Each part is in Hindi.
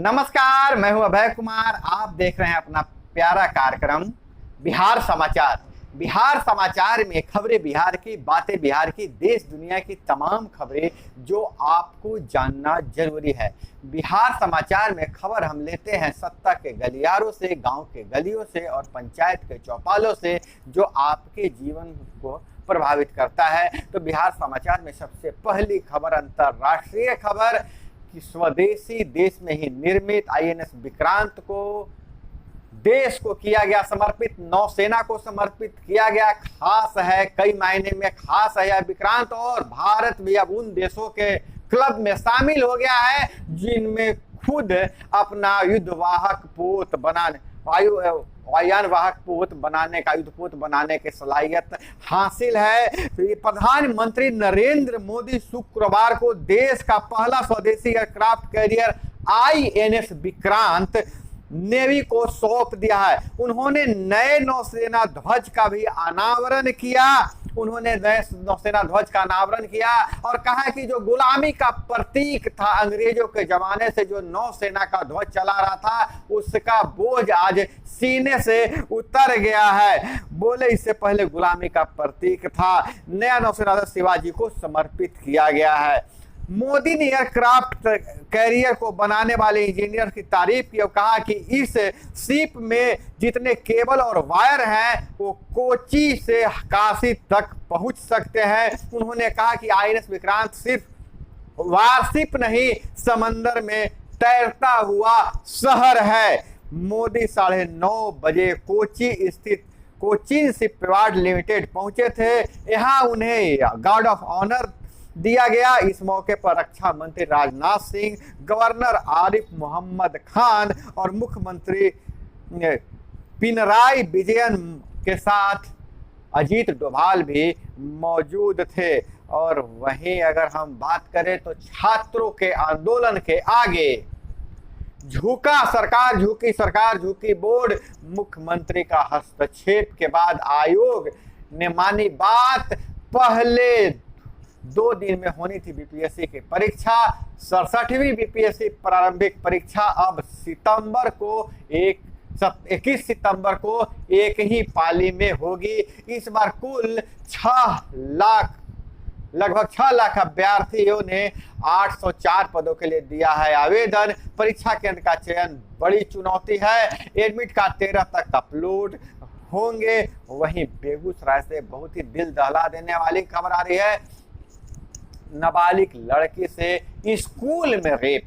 नमस्कार, मैं हूं अभय कुमार। आप देख रहे हैं अपना प्यारा कार्यक्रम बिहार समाचार। बिहार समाचार में खबरें बिहार की, बातें बिहार की, देश दुनिया की तमाम खबरें जो आपको जानना जरूरी है। बिहार समाचार में खबर हम लेते हैं सत्ता के गलियारों से, गांव के गलियों से और पंचायत के चौपालों से, जो आपके जीवन को प्रभावित करता है। तो बिहार समाचार में सबसे पहली खबर, अंतर्राष्ट्रीय खबर कि स्वदेशी देश में ही निर्मित आईएनएस विक्रांत को देश को किया गया समर्पित, नौसेना को समर्पित किया गया। खास है, कई मायने में खास है यह विक्रांत, और भारत भी अब उन देशों के क्लब में शामिल हो गया है जिनमें खुद अपना युद्धवाहक पोत बनाने, वायुयान वाहक पोत बनाने का, युद्धपोत बनाने की सलाहियत हासिल है। तो ये प्रधानमंत्री नरेंद्र मोदी शुक्रवार को देश का पहला स्वदेशी aircraft carrier INS Vikrant navy को सौंप दिया है। उन्होंने नए नौसेना ध्वज का भी अनावरण किया। उन्होंने नए नौसेना ध्वज का अनावरण किया और कहा कि जो गुलामी का प्रतीक था, अंग्रेजों के जमाने से जो नौसेना का ध्वज चला रहा था, उसका बोझ आज सीने से उतर गया है। बोले इससे पहले गुलामी का प्रतीक था। नया नौसेना ध्वज शिवाजी को समर्पित किया गया है। मोदी ने एयरक्राफ्ट कैरियर को बनाने वाले इंजीनियर की तारीफ की और कहा कि इस शिप में जितने केबल और वायर हैं वो कोच्चि से काशी तक पहुंच सकते हैं। उन्होंने कहा कि आईएनएस विक्रांत सिर्फ वारशिप नहीं, समंदर में तैरता हुआ शहर है। मोदी 9:30 बजे कोच्चि स्थित कोचिन शिपयार्ड लिमिटेड पहुंचे थे। यहाँ उन्हें गार्ड ऑफ ऑनर दिया गया। इस मौके पर रक्षा मंत्री राजनाथ सिंह, गवर्नर आरिफ मोहम्मद खान और मुख्यमंत्री पिनराई विजयन के साथ अजीत डोभाल भी मौजूद थे। और वहीं अगर हम बात करें तो छात्रों के आंदोलन के आगे झुका सरकार, झुकी सरकार, झुकी बोर्ड। मुख्यमंत्री का हस्तक्षेप के बाद आयोग ने मानी बात। पहले 2 दिन में होनी थी बीपीएससी की परीक्षा, 67वीं बीपीएससी प्रारंभिक परीक्षा अब 21 सितंबर को एक ही पाली में होगी। इस बार कुल लगभग 6 लाख अभ्यर्थियों ने 804 पदों के लिए दिया है आवेदन। परीक्षा केंद्र का चयन बड़ी चुनौती है। एडमिट कार्ड 13 तक अपलोड होंगे। वहीं बेगूसराय से बहुत ही दिल दहला देने वाली खबर आ रही है। नाबालिग लड़की से स्कूल में रेप।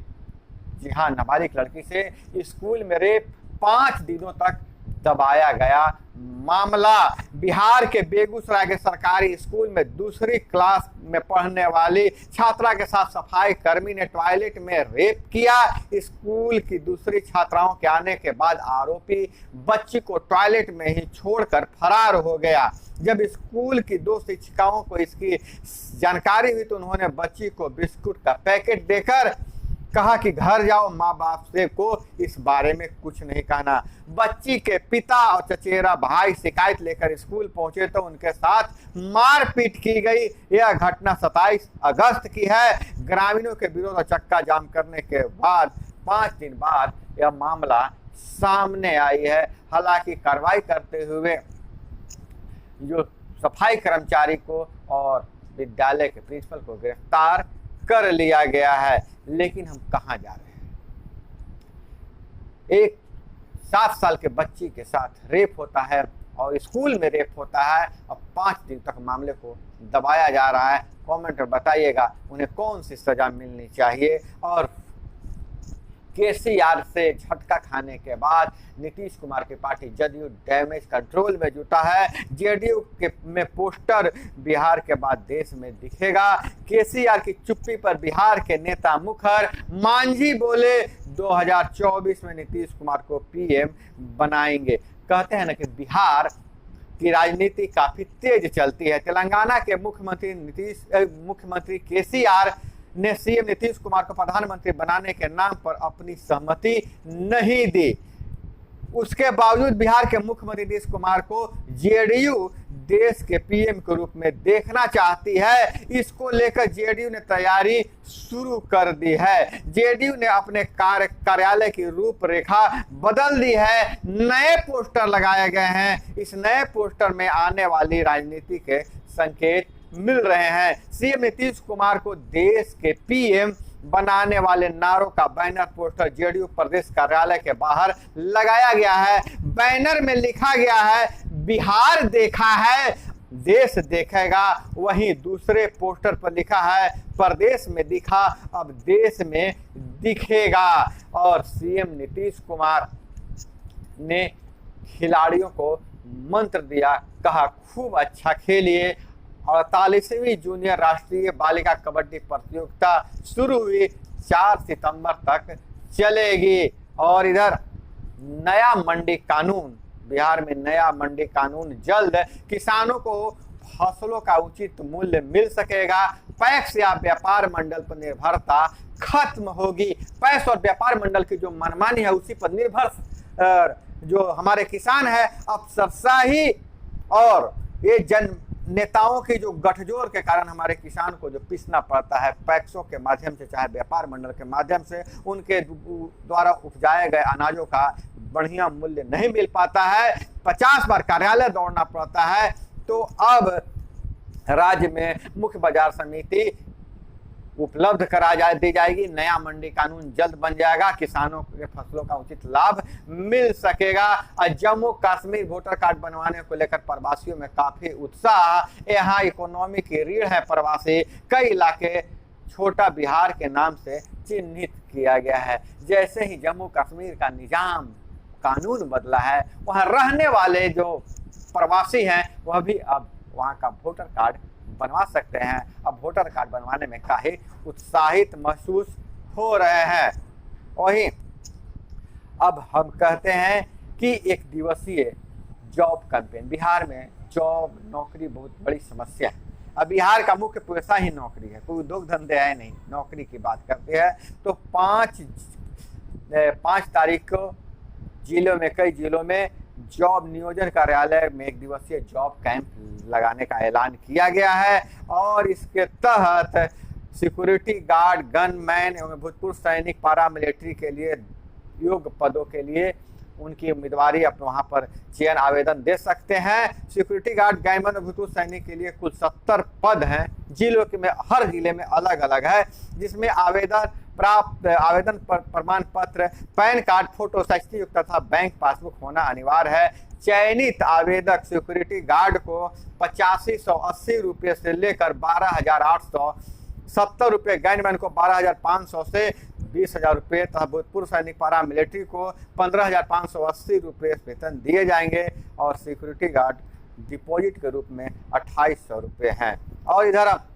जी हाँ, नाबालिग लड़की से स्कूल में रेप, 5 दिनों तक दबाया गया मामला। बिहार के बेगूसराय के सरकारी स्कूल में दूसरी क्लास में पढ़ने वाली छात्रा के साथ सफाई कर्मी ने टॉयलेट में रेप किया। स्कूल की दूसरी छात्राओं के आने के बाद आरोपी बच्ची को टॉयलेट में ही छोड़कर फरार हो गया। जब स्कूल की 2 शिक्षिकाओं को इसकी जानकारी हुई तो उन्होंने बच्ची को बिस्कुट का पैकेट देकर कहा कि घर जाओ, माँ बाप से को इस बारे में कुछ नहीं कहना। बच्ची के पिता और चचेरा भाई शिकायत लेकर स्कूल पहुंचे तो उनके साथ मारपीट की गई। यह घटना 27 अगस्त की है। ग्रामीणों के विरोध और चक्का जाम करने के बाद 5 दिन बाद यह मामला सामने आई है। हालांकि कार्रवाई करते हुए जो सफाई कर्मचारी को और विद्यालय के प्रिंसिपल को गिरफ्तार कर लिया गया है। लेकिन हम कहां जा रहे हैं? एक 7 साल के बच्ची के साथ रेप होता है और स्कूल में रेप होता है और 5 दिन तक मामले को दबाया जा रहा है। कमेंट में बताइएगा उन्हें कौन सी सजा मिलनी चाहिए। और केसीआर से झटका खाने के बाद नीतीश कुमार की पार्टी जदयू डैमेज कंट्रोल में जुटा है। जेडीयू के में पोस्टर बिहार के बाद देश में दिखेगा। केसीआर की चुप्पी पर बिहार के नेता मुखर मांझी बोले 2024 में नीतीश कुमार को पीएम बनाएंगे। कहते हैं ना कि बिहार की राजनीति काफी तेज चलती है। तेलंगाना के मुख्यमंत्री केसीआर ने सीएम नीतीश कुमार को प्रधानमंत्री बनाने के नाम पर अपनी सहमति नहीं दी। उसके बावजूद बिहार के मुख्यमंत्री नीतीश कुमार को जेडीयू देश के पीएम के रूप में देखना चाहती है। इसको लेकर जेडीयू ने तैयारी शुरू कर दी है। जेडीयू ने अपने कार्यालय की रूपरेखा बदल दी है। नए पोस्टर लगाए गए हैं। इस नए पोस्टर में आने वाली राजनीति के संकेत मिल रहे हैं। सीएम नीतीश कुमार को देश के पीएम बनाने वाले नारों का बैनर पोस्टर जेडीयू प्रदेश कार्यालय के बाहर लगाया गया है। बैनर में लिखा गया है, बिहार देखा है देश देखेगा। वहीं दूसरे पोस्टर पर लिखा है, प्रदेश में दिखा अब देश में दिखेगा। और सीएम नीतीश कुमार ने खिलाड़ियों को मंत्र दिया, कहा खूब अच्छा खेलिए। 48वीं जूनियर राष्ट्रीय बालिका कबड्डी प्रतियोगिता शुरू हुई, 4 सितंबर तक चलेगी। और इधर नया मंडी कानून, बिहार में नया मंडी कानून जल्द किसानों को फसलों का उचित मूल्य मिल सकेगा। पैक्स या व्यापार मंडल पर निर्भरता खत्म होगी। पैक्स और व्यापार मंडल की जो मनमानी है उसी पर निर्भर जो हमारे किसान है, अफसरशाही और ये जन नेताओं की जो गठजोड़ के कारण हमारे किसान को जो पिसना पड़ता है, पैक्सों के माध्यम से चाहे व्यापार मंडल के माध्यम से उनके द्वारा उपजाए गए अनाजों का बढ़िया मूल्य नहीं मिल पाता है। 50 बार कार्यालय दौड़ना पड़ता है। तो अब राज्य में मुख्य बाजार समिति उपलब्ध दी जाएगी। नया मंडी कानून जल्द बन जाएगा। किसानों के फसलों का उचित लाभ मिल सकेगा। और जम्मू कश्मीर वोटर कार्ड बनवाने को लेकर प्रवासियों में काफी उत्साह। यहाँ इकोनॉमी की रीढ़ है प्रवासी। कई इलाके छोटा बिहार के नाम से चिन्हित किया गया है। जैसे ही जम्मू कश्मीर का निजाम कानून बदला है, वहाँ रहने वाले जो प्रवासी हैं वह भी अब वहाँ का वोटर कार्ड बनवा सकते हैं। अब वोटर कार्ड बनवाने में काफी उत्साहित महसूस हो रहे हैं। वहीं अब हम कहते हैं कि एक दिवसीय जॉब कैंपेन, बिहार में जॉब नौकरी बहुत बड़ी समस्या है। अब बिहार का मुख्य पेशा ही नौकरी है, कोई उद्योग धंधे है नहीं, नौकरी की बात करते हैं। तो 5 तारीख को जिलों में, कई जिलों में जॉब नियोजन कार्यालय में एक दिवसीय जॉब कैंप लगाने का ऐलान किया गया है। और इसके तहत सिक्योरिटी गार्ड, गनमैन एवं भूतपूर्व सैनिक, पारामिलिट्री के लिए योग्य पदों के लिए उनकी उम्मीदवारी अपने वहां पर चयन आवेदन दे सकते हैं। सिक्योरिटी गार्ड, गनमैन और भूतपूर्व सैनिक के लिए कुल 70 पद हैं। जिलों के में हर जिले में अलग अलग है, जिसमें आवेदन प्रमाण पत्र, पैन कार्ड, फोटो युक्त तथा बैंक पासबुक होना अनिवार्य है। चयनित आवेदक सिक्योरिटी गार्ड को 8580 रुपये से लेकर 12,870 रुपये, गनमैन को 12,500 से 20,000 रुपये तथा भूतपूर्व सैनिक पारामिलिट्री को 15,580 रुपये वेतन दिए जाएंगे। और सिक्योरिटी गार्ड डिपॉजिट के रूप में 2800 रुपये हैं। और इधर अब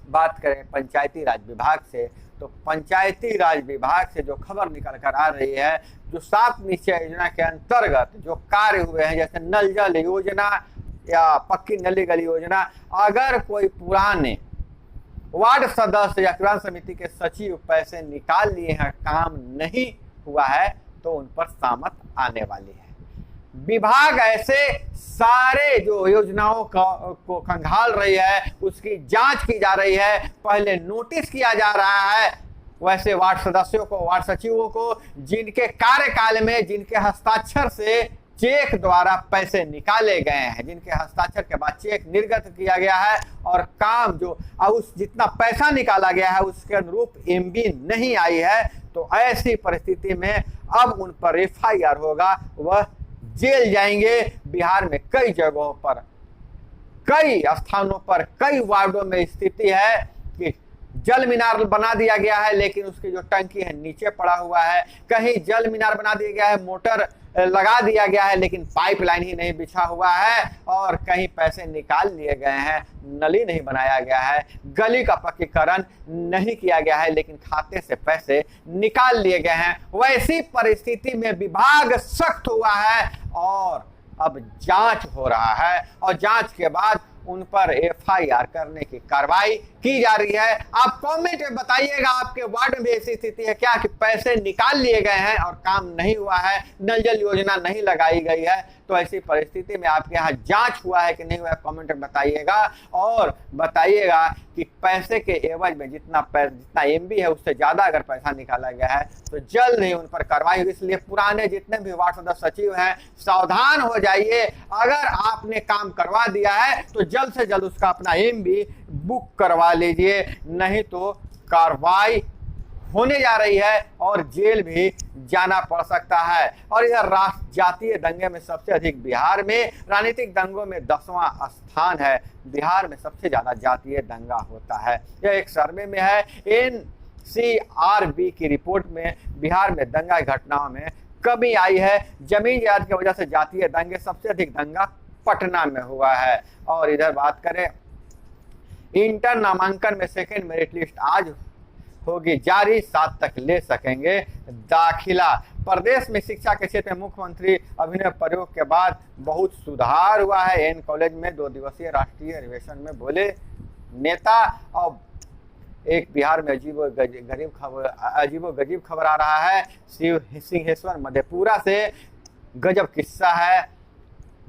बात करें पंचायती राज विभाग से, तो पंचायती राज विभाग से जो खबर निकल कर आ रही है, जो 7 निश्चय योजना के अंतर्गत जो कार्य हुए हैं, जैसे नल जल योजना या पक्की नली गली योजना, अगर कोई पुराने वार्ड सदस्य या किसान समिति के सचिव पैसे निकाल लिए हैं, काम नहीं हुआ है, तो उन पर सामत आने वाली है। विभाग ऐसे सारे जो योजनाओं को खंगाल रही है, उसकी जांच की जा रही है। पहले नोटिस किया जा रहा है वैसे वार्ड सदस्यों को, वार्ड सचिवों को, जिनके कार्यकाल में, जिनके हस्ताक्षर से चेक द्वारा पैसे निकाले गए हैं, जिनके हस्ताक्षर के बाद चेक निर्गत किया गया है और काम जो उस जितना पैसा निकाला गया है उसके अनुरूप एमबी नहीं आई है, तो ऐसी परिस्थिति में अब उन पर एफआईआर होगा, वह जेल जाएंगे। बिहार में कई जगहों पर, कई स्थानों पर, कई वार्डों में स्थिति है कि जल मीनार बना दिया गया है, लेकिन उसकी जो टंकी है नीचे पड़ा हुआ है। कहीं जल मीनार बना दिया गया है, मोटर लगा दिया गया है, लेकिन पाइपलाइन ही नहीं बिछा हुआ है। और कहीं पैसे निकाल लिए गए हैं, नली नहीं बनाया गया है, गली का पक्कीकरण नहीं किया गया है, लेकिन खाते से पैसे निकाल लिए गए हैं। वैसी परिस्थिति में विभाग सख्त हुआ है और अब जांच हो रहा है और जांच के बाद उन पर एफआईआर करने की कार्रवाई की जा रही है। आप कमेंट में बताइएगा आपके वार्ड में भी ऐसी स्थिति है क्या कि पैसे निकाल लिए गए हैं और काम नहीं हुआ है, नल जल योजना नहीं लगाई गई है। तो ऐसी परिस्थिति में आपके यहाँ जांच हुआ है कि नहीं हुआ है, कमेंट में बताइएगा। और बताइएगा कि पैसे के एवज में जितना एमबी है उससे ज्यादा अगर पैसा निकाला गया है तो जल्द ही उन पर कार्रवाई होगी। इसलिए पुराने जितने भी वार्ड सदस्य सचिव हैं सावधान हो जाइए। अगर आपने काम करवा दिया है तो जल्द से जल्द उसका अपना एमबी बुक करवा लीजिए, नहीं तो कार्रवाई होने जा रही है और जेल भी जाना पड़ सकता है। और इधर राष्ट्र जातीय दंगे में सबसे अधिक बिहार में, राजनीतिक दंगों में 10वां स्थान है। बिहार में सबसे ज्यादा जातीय दंगा होता है। यह एक सर्वे में है, NCRB की रिपोर्ट में बिहार में दंगा घटनाओं में कमी आई है। जमीन जायदाद की वजह से जातीय दंगे, सबसे अधिक दंगा पटना में हुआ है। और इधर बात करें इंटर नामांकन में सेकेंड मेरिट लिस्ट आज होगी जारी, 7 तक ले सकेंगे दाखिला। प्रदेश में शिक्षा के क्षेत्र में मुख्यमंत्री अभिनव प्रयोग के बाद बहुत सुधार हुआ है। एन कॉलेज में 2 दिवसीय राष्ट्रीय अधिवेशन में बोले नेता। और एक बिहार में अजीबो गजीब खबर आ रहा है। सिंहेश्वर मधेपुरा से गजब किस्सा है।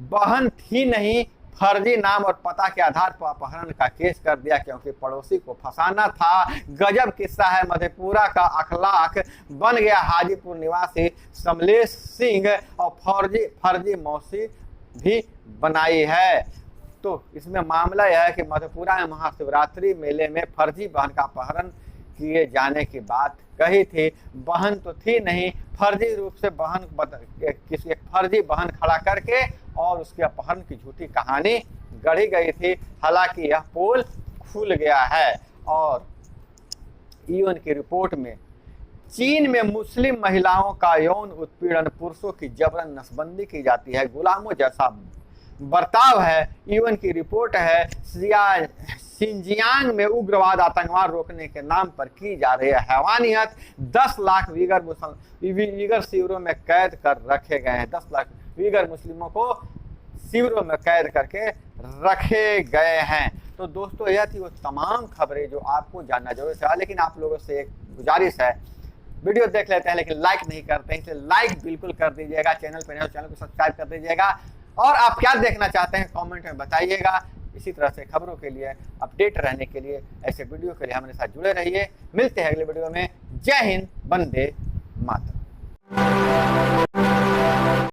बहन थी नहीं, फर्जी नाम और पता के आधार पर अपहरण का केस कर दिया क्योंकि पड़ोसी को फंसाना था। गजब किस्सा है। मधेपुरा का अखलाक बन गया हाजीपुर निवासी समलेश सिंह और फर्जी मौसी भी बनाई है। तो इसमें मामला यह है कि मधेपुरा में महाशिवरात्रि मेले में फर्जी बहन का अपहरण किए जाने की बात कही थी। बहन तो थी नहीं, फर्जी रूप से किसी फर्जी बहन खड़ा करके और उसके अपहरण की झूठी कहानी गढ़ी गई थी। हालांकि यह पोल खुल गया है। और यूएन की रिपोर्ट में चीन में मुस्लिम महिलाओं का यौन उत्पीड़न, पुरुषों की जबरन नसबंदी की जाती है, गुलामों जैसा बर्ताव है। यूएन की रिपोर्ट है सिंजियांग में उग्रवाद आतंकवाद रोकने के नाम पर की जा रही है हैवानियत। 10 लाख वीगर शिविरों में कैद कर रखे गए हैं। 10 लाख वीगर मुस्लिमों को शिविरों में कैद करके रखे गए हैं। तो दोस्तों यह थी वो तमाम खबरें जो आपको जानना जरूरी था। लेकिन आप लोगों से एक गुजारिश है, वीडियो देख लेते हैं लेकिन लाइक नहीं करते हैं, इसलिए लाइक बिल्कुल कर दीजिएगा। चैनल पर नए चैनल को सब्सक्राइब कर दीजिएगा। और आप क्या देखना चाहते हैं कमेंट में बताइएगा। इसी तरह से खबरों के लिए, अपडेट रहने के लिए, ऐसे वीडियो के लिए हमारे साथ जुड़े रहिए। मिलते हैं अगले वीडियो में। जय हिंद, वंदे मातरम।